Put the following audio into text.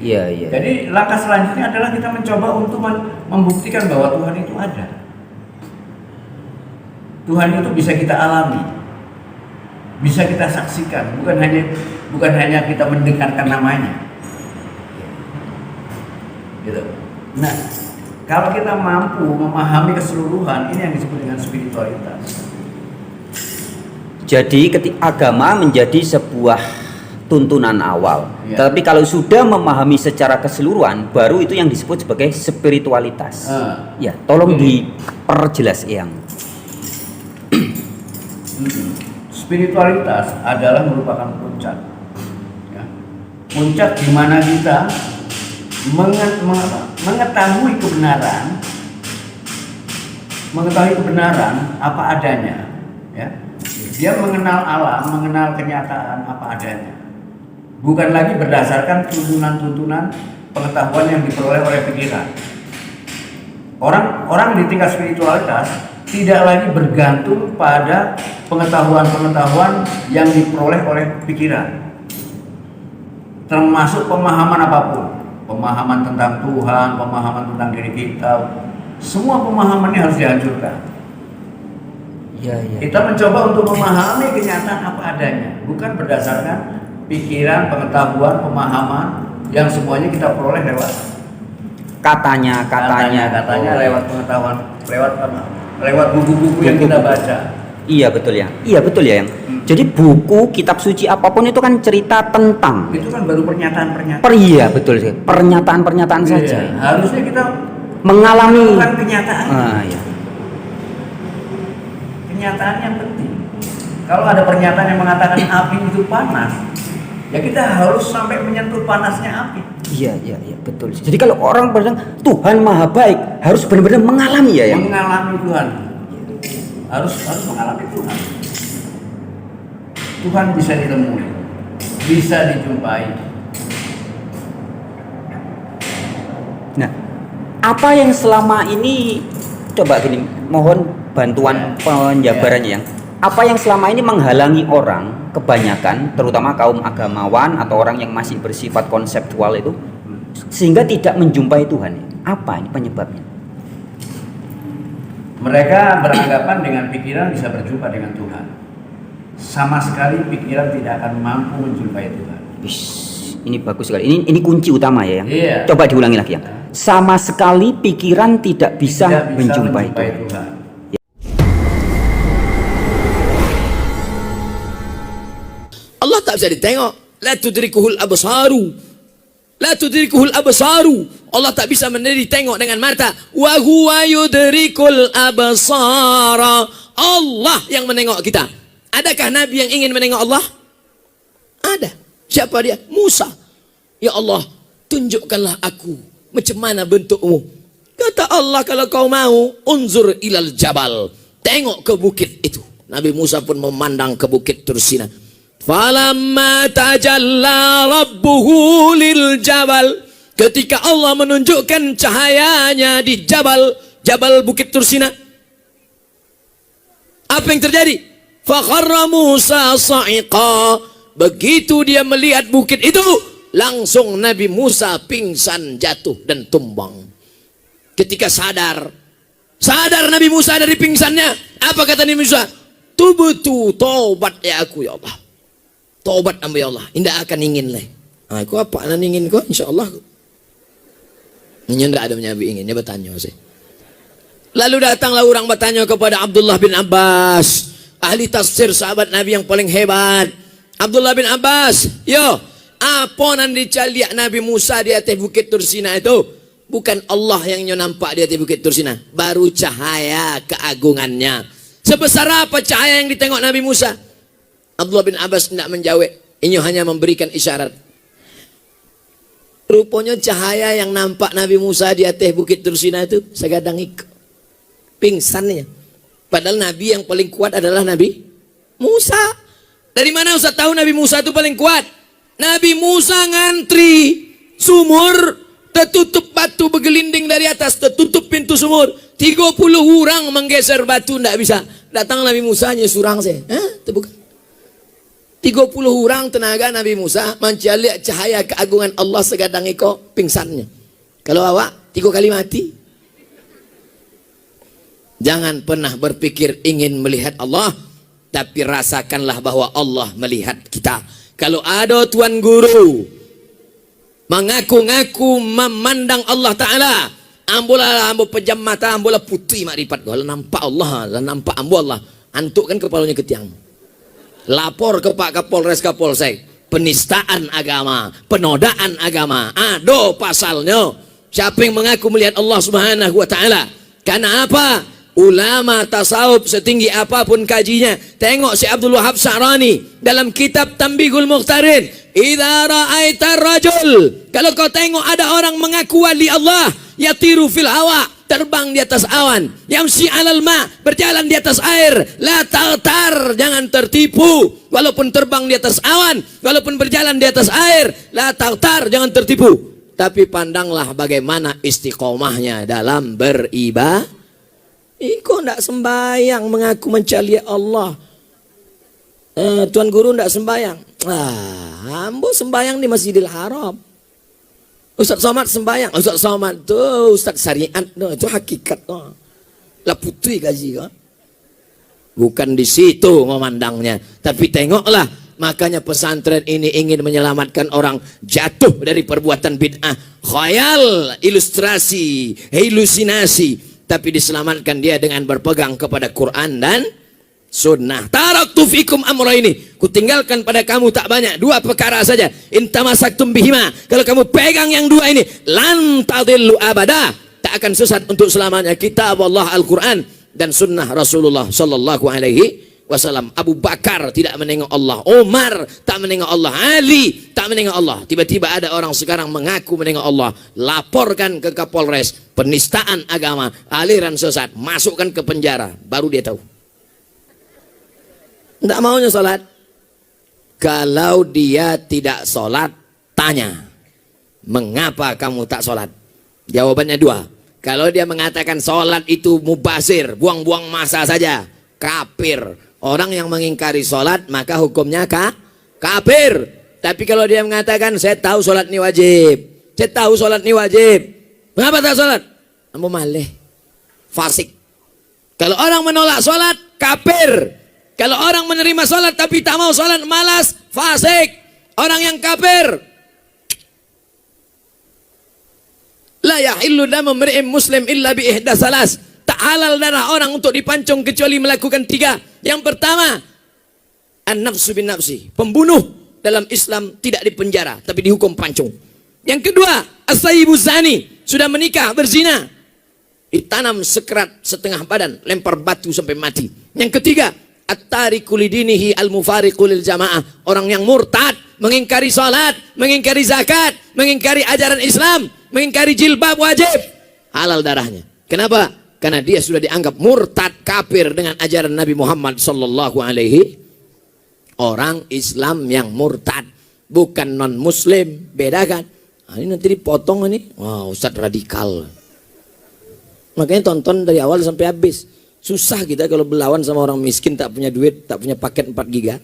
Iya, iya. Jadi langkah selanjutnya adalah kita mencoba untuk membuktikan bahwa Tuhan itu ada. Tuhan itu bisa kita alami, bisa kita saksikan, bukan hanya kita mendengarkan namanya. Gitu. Nah, kalau kita mampu memahami keseluruhan, ini yang disebut dengan spiritualitas. Jadi agama menjadi sebuah tuntunan awal. Ya. Tapi kalau sudah memahami secara keseluruhan, baru itu yang disebut sebagai spiritualitas. Ya, tolong diperjelas, Eyang. Spiritualitas adalah merupakan puncak. Ya. Puncak di mana kita mengetahui kebenaran apa adanya. Ya. Dia mengenal alam, mengenal kenyataan apa adanya. Bukan lagi berdasarkan tuntunan-tuntunan pengetahuan yang diperoleh oleh pikiran. Orang di tingkat spiritualitas tidak lagi bergantung pada pengetahuan-pengetahuan yang diperoleh oleh pikiran. Termasuk pemahaman apapun. Pemahaman tentang Tuhan, pemahaman tentang diri kita. Semua pemahaman ini harus dihancurkan. Ya, ya. Kita mencoba untuk memahami kenyataan apa adanya, bukan berdasarkan pikiran, pengetahuan, pemahaman yang semuanya kita peroleh lewat katanya lewat pengetahuan, lewat buku-buku yang kita baca. Iya betul ya. Iya betul ya, yang. Jadi buku, kitab suci apapun itu kan cerita tentang. Itu kan baru pernyataan-pernyataan. Iya betul sih. Pernyataan-pernyataan saja. Harusnya kita mengalami kenyataan. Ya. Kenyataan yang penting. Kalau ada pernyataan yang mengatakan api itu panas, ya kita harus sampai menyentuh panasnya api. Iya betul. Jadi kalau orang bilang Tuhan Maha Baik, harus benar-benar mengalami ya. Mengalami Tuhan. Harus mengalami Tuhan. Tuhan bisa ditemui, bisa dijumpai. Nah, apa yang selama ini, coba gini, mohon bantuan penjabarannya yang apa yang selama ini menghalangi orang kebanyakan, terutama kaum agamawan atau orang yang masih bersifat konseptual itu, sehingga tidak menjumpai Tuhan? Apa ini penyebabnya? Mereka beranggapan dengan pikiran bisa berjumpa dengan Tuhan. Sama sekali pikiran tidak akan mampu menjumpai Tuhan. Ini bagus sekali. Ini kunci utama ya, yang. Iya. Coba diulangi lagi ya. Sama sekali pikiran tidak bisa menjumpai Tuhan. Allah tak bisa ditengok. La tudrikuhul absaru. La tudrikuhul absaru. Allah tak bisa ditengok dengan mata. Wa huwa yudrikul absara. Allah yang menengok kita. Adakah Nabi yang ingin menengok Allah? Ada. Siapa dia? Musa. Ya Allah, tunjukkanlah aku macam mana bentukmu. Kata Allah, kalau kau mau, unzur ilal jabal. Tengok ke bukit itu. Nabi Musa pun memandang ke bukit Tursina. Falamma tajalla rabbuhu lil jabal. Ketika Allah menunjukkan cahayanya di Jabal Bukit Tursina, apa yang terjadi? Fakharra Musa sa'iqa. Begitu dia melihat bukit itu, langsung Nabi Musa pingsan, jatuh dan tumbang. Ketika sadar Nabi Musa dari pingsannya, apa kata Nabi Musa? Tubtu, taubat ya aku ya Allah. Taubat amba ya Allah, indah akan ingin leh. Aku apa nan ingin kau? Insyaallah. Ini ndak ada menyabi ingin, dia bertanya sih. Lalu datanglah orang bertanya kepada Abdullah bin Abbas, ahli tafsir sahabat Nabi yang paling hebat. Abdullah bin Abbas, yo, apa nan dicaliak Nabi Musa di atas bukit Tursina itu? Bukan Allah yang nampak di atas bukit Tursina, baru cahaya keagungannya. Sebesar apa cahaya yang ditengok Nabi Musa? Abdullah bin Abbas tidak menjawab, ini hanya memberikan isyarat. Rupanya cahaya yang nampak Nabi Musa di atas bukit Tursina itu segadang ikut pingsannya. Padahal Nabi yang paling kuat adalah Nabi Musa. Dari mana Ustaz tahu Nabi Musa itu paling kuat? Nabi Musa ngantri sumur, tertutup batu bergelinding dari atas, tertutup pintu sumur. 30 orang menggeser batu, tidak bisa. Datang Nabi Musa hanya surang saya. Terbuka. 30 orang tenaga Nabi Musa mencari cahaya keagungan Allah segadang iko pingsannya. Kalau awak 3 kali mati. Jangan pernah berpikir ingin melihat Allah, tapi rasakanlah bahwa Allah melihat kita. Kalau ada tuan guru mengaku-ngaku memandang Allah Ta'ala, ambola ambo pejam mata, ambola putih makrifat, kalau nampak Allah, nampak ambo Allah, antuk kan kepalanya ke tiang. Lapor ke Pak Kapolres Kapolsek, penistaan agama, penodaan agama, ada pasalnya. Siapa yang mengaku melihat Allah Subhanahu wa Ta'ala? Karena apa? Ulama tasawuf setinggi apapun kajinya, tengok si Abdul Wahab Sa'rani dalam kitab Tanbihul Mukhtarin, idza ra'aita rajul, kalau kau tengok ada orang mengaku wali Allah, yatiru fil hawa, terbang di atas awan, yamsi 'alal ma, berjalan di atas air, la taghtar, jangan tertipu. Walaupun terbang di atas awan, walaupun berjalan di atas air, la taghtar, jangan tertipu. Tapi pandanglah bagaimana istiqomahnya dalam beribadah. Iko ndak sembayang mengaku mencari Allah. Tuan guru ndak sembayang. Ambo sembayang di Masjidil Haram. Ustaz Somad sembayang. Ustaz Somad tuh Ustaz syariat tuh, itu hakikat tuh. Lah putih gaji kan. Bukan di situ memandangnya, tapi tengoklah. Makanya pesantren ini ingin menyelamatkan orang jatuh dari perbuatan bid'ah, khayal, ilustrasi, halusinasi. Tapi diselamatkan dia dengan berpegang kepada Quran dan sunnah. Taraktu fikum amra ini, kutinggalkan pada kamu tak banyak, 2 perkara saja. Intamasaktum bihima, kalau kamu pegang yang 2 ini, lan tadillu abada, tak akan sesat untuk selamanya. Kitab Allah Al-Quran dan sunnah Rasulullah sallallahu alaihi wasallam. Abu Bakar tidak menengok Allah, Umar tak menengok Allah, Ali tak menengok Allah. Tiba-tiba ada orang sekarang mengaku menengok Allah, laporkan ke Kapolres, penistaan agama, aliran sesat, masukkan ke penjara, baru dia tahu. Tidak maunya sholat. Kalau dia tidak sholat, tanya, mengapa kamu tak sholat? Jawabannya 2. Kalau dia mengatakan sholat itu mubazir, buang-buang masa saja, kafir. Orang yang mengingkari sholat maka hukumnya kafir. Tapi kalau dia mengatakan saya tahu sholat ini wajib, saya tahu sholat ini wajib, mengapa tak sholat? Kamu malih, fasik. Kalau orang menolak sholat, kafir. Kalau orang menerima sholat tapi tak mau sholat, malas, fasik. Orang yang kafir. La yahillu damu mri'in muslim illa bi ihda salas. Tak halal darah orang untuk dipancung kecuali melakukan 3. Yang pertama, an-nafsu bin nafsi, pembunuh dalam Islam tidak dipenjara tapi dihukum pancung. Yang kedua, as-sayyibu zani, sudah menikah berzina, ditanam sekerat setengah badan, lempar batu sampai mati. Yang ketiga, at-tariku lidinihi al-mufariqu lil jamaah, orang yang murtad, mengingkari salat, mengingkari zakat, mengingkari ajaran Islam, mengingkari jilbab wajib, halal darahnya. Kenapa? Karena dia sudah dianggap murtad, kafir dengan ajaran Nabi Muhammad sallallahu alaihi. Orang Islam yang murtad, bukan non muslim, beda kan? Ini nanti dipotong ini. Wah, Ustadz radikal. Makanya tonton dari awal sampai habis. Susah kita kalau berlawan sama orang miskin, tak punya duit, tak punya paket 4 giga.